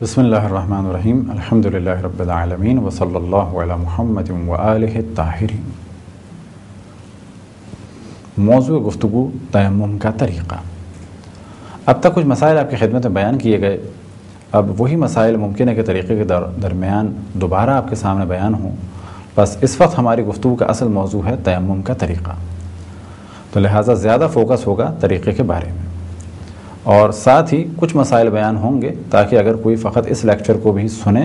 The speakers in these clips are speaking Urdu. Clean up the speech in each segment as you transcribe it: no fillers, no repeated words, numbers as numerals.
بسم اللہ الرحمن الرحیم الحمد للہ رب العالمین وصلی اللہ علی محمد وآلہ الطاہرین۔ موضوع گفتگو تیمم کا طریقہ۔ اب تک کچھ مسائل آپ کی خدمت میں بیان کیے گئے، اب وہی مسائل ممکن ہے کہ طریقے کے درمیان دوبارہ آپ کے سامنے بیان ہوں، بس اس وقت ہماری گفتگو کا اصل موضوع ہے تیمم کا طریقہ، تو لہٰذا زیادہ فوکس ہوگا طریقے کے بارے میں، اور ساتھ ہی کچھ مسائل بیان ہوں گے تاکہ اگر کوئی فقط اس لیکچر کو بھی سنے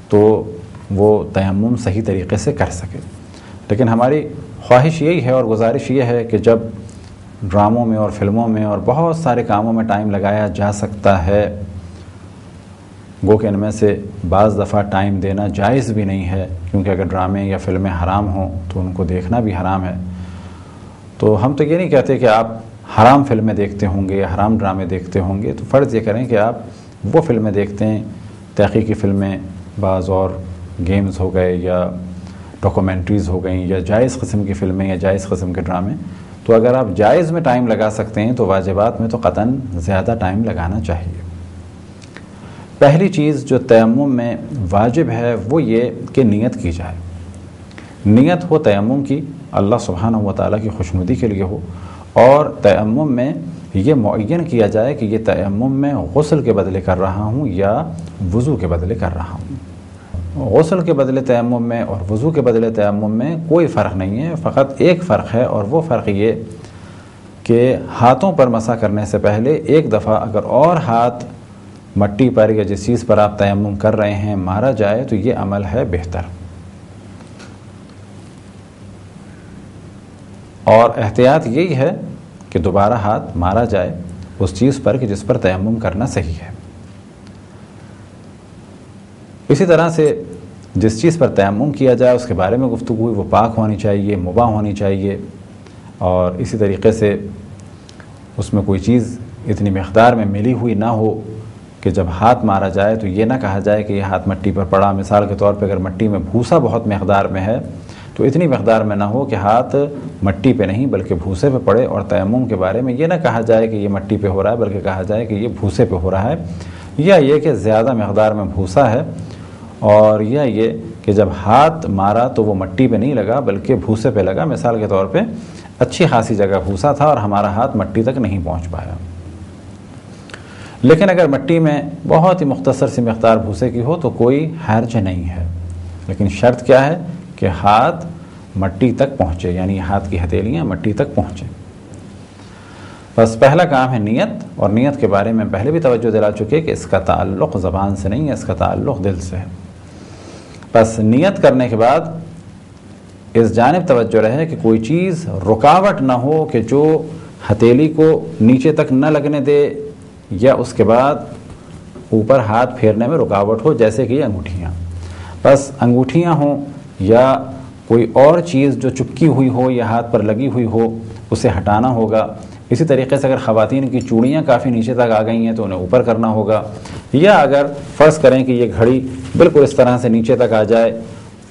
تو وہ تیمم صحیح طریقے سے کر سکے۔ لیکن ہماری خواہش یہی ہے اور گزارش یہ ہے کہ جب ڈراموں میں اور فلموں میں اور بہت سارے کاموں میں ٹائم لگایا جا سکتا ہے، گو کہ ان میں سے بعض دفعہ ٹائم دینا جائز بھی نہیں ہے، کیونکہ اگر ڈرامے یا فلمیں حرام ہوں تو ان کو دیکھنا بھی حرام ہے، تو ہم تو یہ نہیں کہتے کہ آپ حرام فلمیں دیکھتے ہوں گے یا حرام ڈرامے دیکھتے ہوں گے، تو فرض یہ کریں کہ آپ وہ فلمیں دیکھتے ہیں، تحقیقی فلمیں، بعض اور گیمز ہو گئے یا ڈاکومنٹریز ہو گئیں یا جائز قسم کی فلمیں یا جائز قسم کے ڈرامے، تو اگر آپ جائز میں ٹائم لگا سکتے ہیں تو واجبات میں تو قطعاً زیادہ ٹائم لگانا چاہیے۔ پہلی چیز جو تیمم میں واجب ہے وہ یہ کہ نیت کی جائے، نیت ہو تیمم کی اللہ سبحانہ و تعالیٰ کی خوشنودی کے لیے ہو، اور تیمم میں یہ معین کیا جائے کہ یہ تیمم میں غسل کے بدلے کر رہا ہوں یا وضو کے بدلے کر رہا ہوں۔ غسل کے بدلے تیمم میں اور وضو کے بدلے تیمم میں کوئی فرق نہیں ہے، فقط ایک فرق ہے، اور وہ فرق یہ کہ ہاتھوں پر مسح کرنے سے پہلے ایک دفعہ اگر اور ہاتھ مٹی پر یا جس چیز پر آپ تیمم کر رہے ہیں مارا جائے تو یہ عمل ہے بہتر، اور احتیاط یہی ہے کہ دوبارہ ہاتھ مارا جائے اس چیز پر کہ جس پر تیمم کرنا صحیح ہے۔ اسی طرح سے جس چیز پر تیمم کیا جائے اس کے بارے میں گفتگو ہوئی، وہ پاک ہونی چاہیے، مباح ہونی چاہیے، اور اسی طریقے سے اس میں کوئی چیز اتنی مقدار میں ملی ہوئی نہ ہو کہ جب ہاتھ مارا جائے تو یہ نہ کہا جائے کہ یہ ہاتھ مٹی پر پڑا۔ مثال کے طور پہ اگر مٹی میں بھوسا بہت مقدار میں ہے تو اتنی مقدار میں نہ ہو کہ ہاتھ مٹی پہ نہیں بلکہ بھوسے پہ پڑے، اور تیمم کے بارے میں یہ نہ کہا جائے کہ یہ مٹی پہ ہو رہا ہے بلکہ کہا جائے کہ یہ بھوسے پہ ہو رہا ہے، یا یہ کہ زیادہ مقدار میں بھوسا ہے، اور یا یہ کہ جب ہاتھ مارا تو وہ مٹی پہ نہیں لگا بلکہ بھوسے پہ لگا۔ مثال کے طور پہ اچھی خاصی جگہ بھوسا تھا اور ہمارا ہاتھ مٹی تک نہیں پہنچ پایا، لیکن اگر مٹی میں بہت ہی مختصر سی مقدار بھوسے کی ہو تو کوئی حرج نہیں ہے، لیکن شرط کیا ہے کہ ہاتھ مٹی تک پہنچے، یعنی ہاتھ کی ہتھیلیاں مٹی تک پہنچیں۔ بس پہلا کام ہے نیت، اور نیت کے بارے میں پہلے بھی توجہ دلا چکے کہ اس کا تعلق زبان سے نہیں ہے، اس کا تعلق دل سے ہے۔ بس نیت کرنے کے بعد اس جانب توجہ رہے کہ کوئی چیز رکاوٹ نہ ہو کہ جو ہتھیلی کو نیچے تک نہ لگنے دے یا اس کے بعد اوپر ہاتھ پھیرنے میں رکاوٹ ہو، جیسے کہ یہ انگوٹھیاں، بس انگوٹھیاں ہوں یا کوئی اور چیز جو چپکی ہوئی ہو یا ہاتھ پر لگی ہوئی ہو اسے ہٹانا ہوگا۔ اسی طریقے سے اگر خواتین کی چوڑیاں کافی نیچے تک آ گئی ہیں تو انہیں اوپر کرنا ہوگا، یا اگر فرض کریں کہ یہ گھڑی بالکل اس طرح سے نیچے تک آ جائے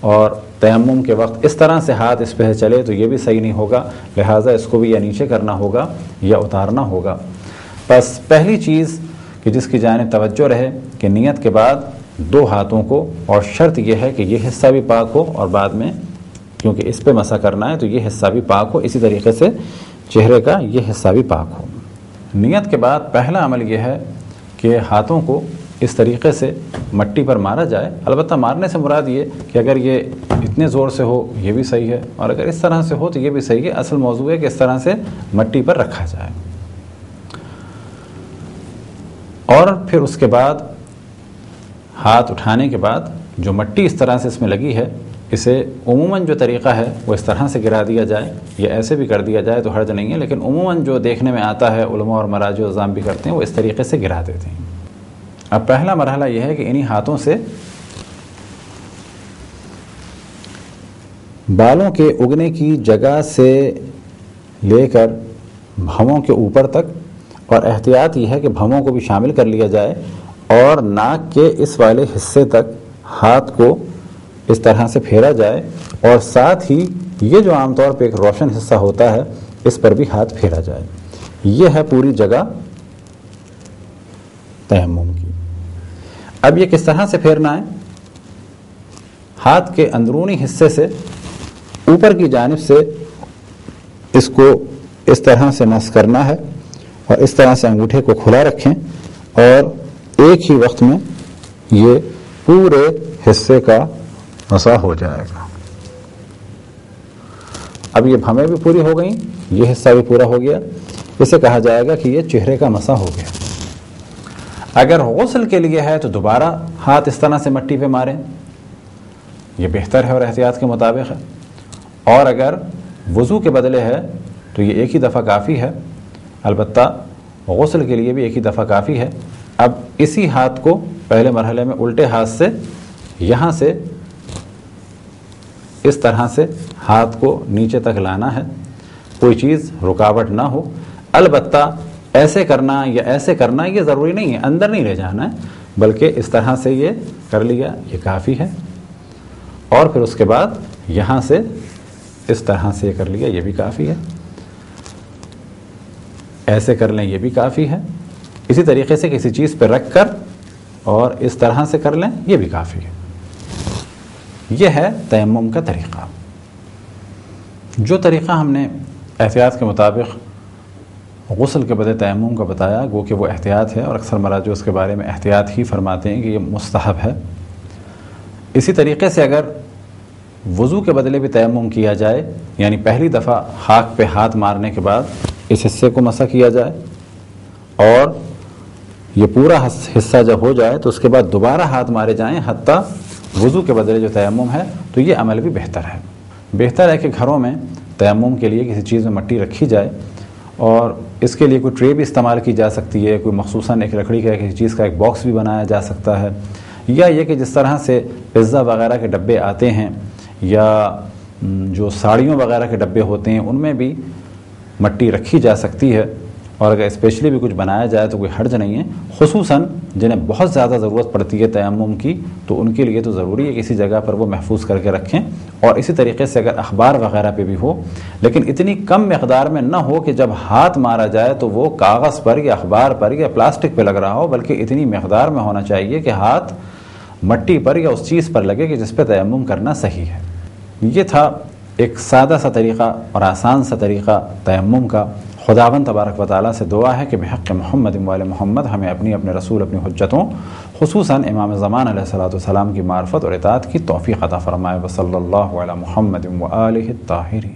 اور تیمم کے وقت اس طرح سے ہاتھ اس پہ چلے تو یہ بھی صحیح نہیں ہوگا، لہٰذا اس کو بھی یا نیچے کرنا ہوگا یا اتارنا ہوگا۔ بس پہلی چیز کہ جس کی جانب توجہ رہے کہ نیت کے بعد دو ہاتھوں کو، اور شرط یہ ہے کہ یہ حصہ بھی پاک ہو اور بعد میں کیونکہ اس پہ مسح کرنا ہے تو یہ حصہ بھی پاک ہو، اسی طریقے سے چہرے کا یہ حصہ بھی پاک ہو۔ نیت کے بعد پہلا عمل یہ ہے کہ ہاتھوں کو اس طریقے سے مٹی پر مارا جائے، البتہ مارنے سے مراد یہ کہ اگر یہ اتنے زور سے ہو یہ بھی صحیح ہے، اور اگر اس طرح سے ہو تو یہ بھی صحیح ہے، اصل موضوع ہے کہ اس طرح سے مٹی پر رکھا جائے، اور پھر اس کے بعد ہاتھ اٹھانے کے بعد جو مٹی اس طرح سے اس میں لگی ہے اسے عموماً جو طریقہ ہے وہ اس طرح سے گرا دیا جائے، یا ایسے بھی کر دیا جائے تو حرج نہیں ہے، لیکن عموماً جو دیکھنے میں آتا ہے علماء اور مراجع و عظام بھی کرتے ہیں وہ اس طریقے سے گرا دیتے ہیں۔ اب پہلا مرحلہ یہ ہے کہ انہی ہاتھوں سے بالوں کے اگنے کی جگہ سے لے کر بھووں کے اوپر تک، اور احتیاط یہ ہے کہ بھووں کو بھی شامل کر لیا جائے، اور ناک کے اس والے حصے تک ہاتھ کو اس طرح سے پھیرا جائے، اور ساتھ ہی یہ جو عام طور پہ ایک روشن حصہ ہوتا ہے اس پر بھی ہاتھ پھیرا جائے۔ یہ ہے پوری جگہ تیمم کی۔ اب یہ کس طرح سے پھیرنا ہے؟ ہاتھ کے اندرونی حصے سے اوپر کی جانب سے اس کو اس طرح سے مس کرنا ہے اور اس طرح سے انگوٹھے کو کھلا رکھیں اور ایک ہی وقت میں یہ پورے حصے کا مسح ہو جائے گا۔ اب یہ بھمیں بھی پوری ہو گئیں، یہ حصہ بھی پورا ہو گیا، اسے کہا جائے گا کہ یہ چہرے کا مسح ہو گیا۔ اگر غسل کے لیے ہے تو دوبارہ ہاتھ اس طرح سے مٹی پہ ماریں، یہ بہتر ہے اور احتیاط کے مطابق ہے، اور اگر وضو کے بدلے ہے تو یہ ایک ہی دفعہ کافی ہے، البتہ غسل کے لیے بھی ایک ہی دفعہ کافی ہے۔ اب اسی ہاتھ کو پہلے مرحلے میں الٹے ہاتھ سے یہاں سے اس طرح سے ہاتھ کو نیچے تک لانا ہے، کوئی چیز رکاوٹ نہ ہو۔ البتہ ایسے کرنا یا ایسے کرنا یہ ضروری نہیں ہے، اندر نہیں لے جانا ہے، بلکہ اس طرح سے یہ کر لیا یہ کافی ہے، اور پھر اس کے بعد یہاں سے اس طرح سے یہ کر لیا یہ بھی کافی ہے، ایسے کر لیں یہ بھی کافی ہے، اسی طریقے سے کسی چیز پہ رکھ کر اور اس طرح سے کر لیں یہ بھی کافی ہے۔ یہ ہے تیمم کا طریقہ۔ جو طریقہ ہم نے احتیاط کے مطابق غسل کے بدلے تیمم کا بتایا وہ کہ وہ احتیاط ہے، اور اکثر مراجع اس کے بارے میں احتیاط ہی فرماتے ہیں کہ یہ مستحب ہے۔ اسی طریقے سے اگر وضو کے بدلے بھی تیمم کیا جائے، یعنی پہلی دفعہ خاک پہ ہاتھ مارنے کے بعد اس حصے کو مسح کیا جائے اور یہ پورا حصہ جب ہو جائے تو اس کے بعد دوبارہ ہاتھ مارے جائیں حتیٰ وضو کے بدلے جو تیمم ہے، تو یہ عمل بھی بہتر ہے۔ بہتر ہے کہ گھروں میں تیمم کے لیے کسی چیز میں مٹی رکھی جائے، اور اس کے لیے کوئی ٹرے بھی استعمال کی جا سکتی ہے، کوئی مخصوصاً ایک لکڑی کا کسی چیز کا ایک باکس بھی بنایا جا سکتا ہے، یا یہ کہ جس طرح سے پزا وغیرہ کے ڈبے آتے ہیں یا جو ساڑیوں وغیرہ کے ڈبے ہوتے ہیں ان میں بھی مٹی رکھی جا سکتی ہے، اور اگر اسپیشلی بھی کچھ بنایا جائے تو کوئی حرج نہیں ہے، خصوصاً جنہیں بہت زیادہ ضرورت پڑتی ہے تیمم کی تو ان کے لیے تو ضروری ہے کہ کسی جگہ پر وہ محفوظ کر کے رکھیں۔ اور اسی طریقے سے اگر اخبار وغیرہ پہ بھی ہو، لیکن اتنی کم مقدار میں نہ ہو کہ جب ہاتھ مارا جائے تو وہ کاغذ پر یا اخبار پر یا پلاسٹک پہ لگ رہا ہو، بلکہ اتنی مقدار میں ہونا چاہیے کہ ہاتھ مٹی پر یا اس چیز پر لگے کہ جس پہ تیمم کرنا صحیح ہے۔ یہ تھا ایک سادہ سا طریقہ اور آسان سا طریقہ تیمم کا۔ خداوند تبارک و تعالیٰ سے دعا ہے کہ بحق محمد و آل محمد ہمیں اپنے رسول اپنی حجتوں خصوصاً امام زمان علیہ الصلوۃ والسلام کی معرفت اور اطاعت کی توفیق عطا فرمائے۔ وصلی اللہ علی محمد و آلہ الطاہرین۔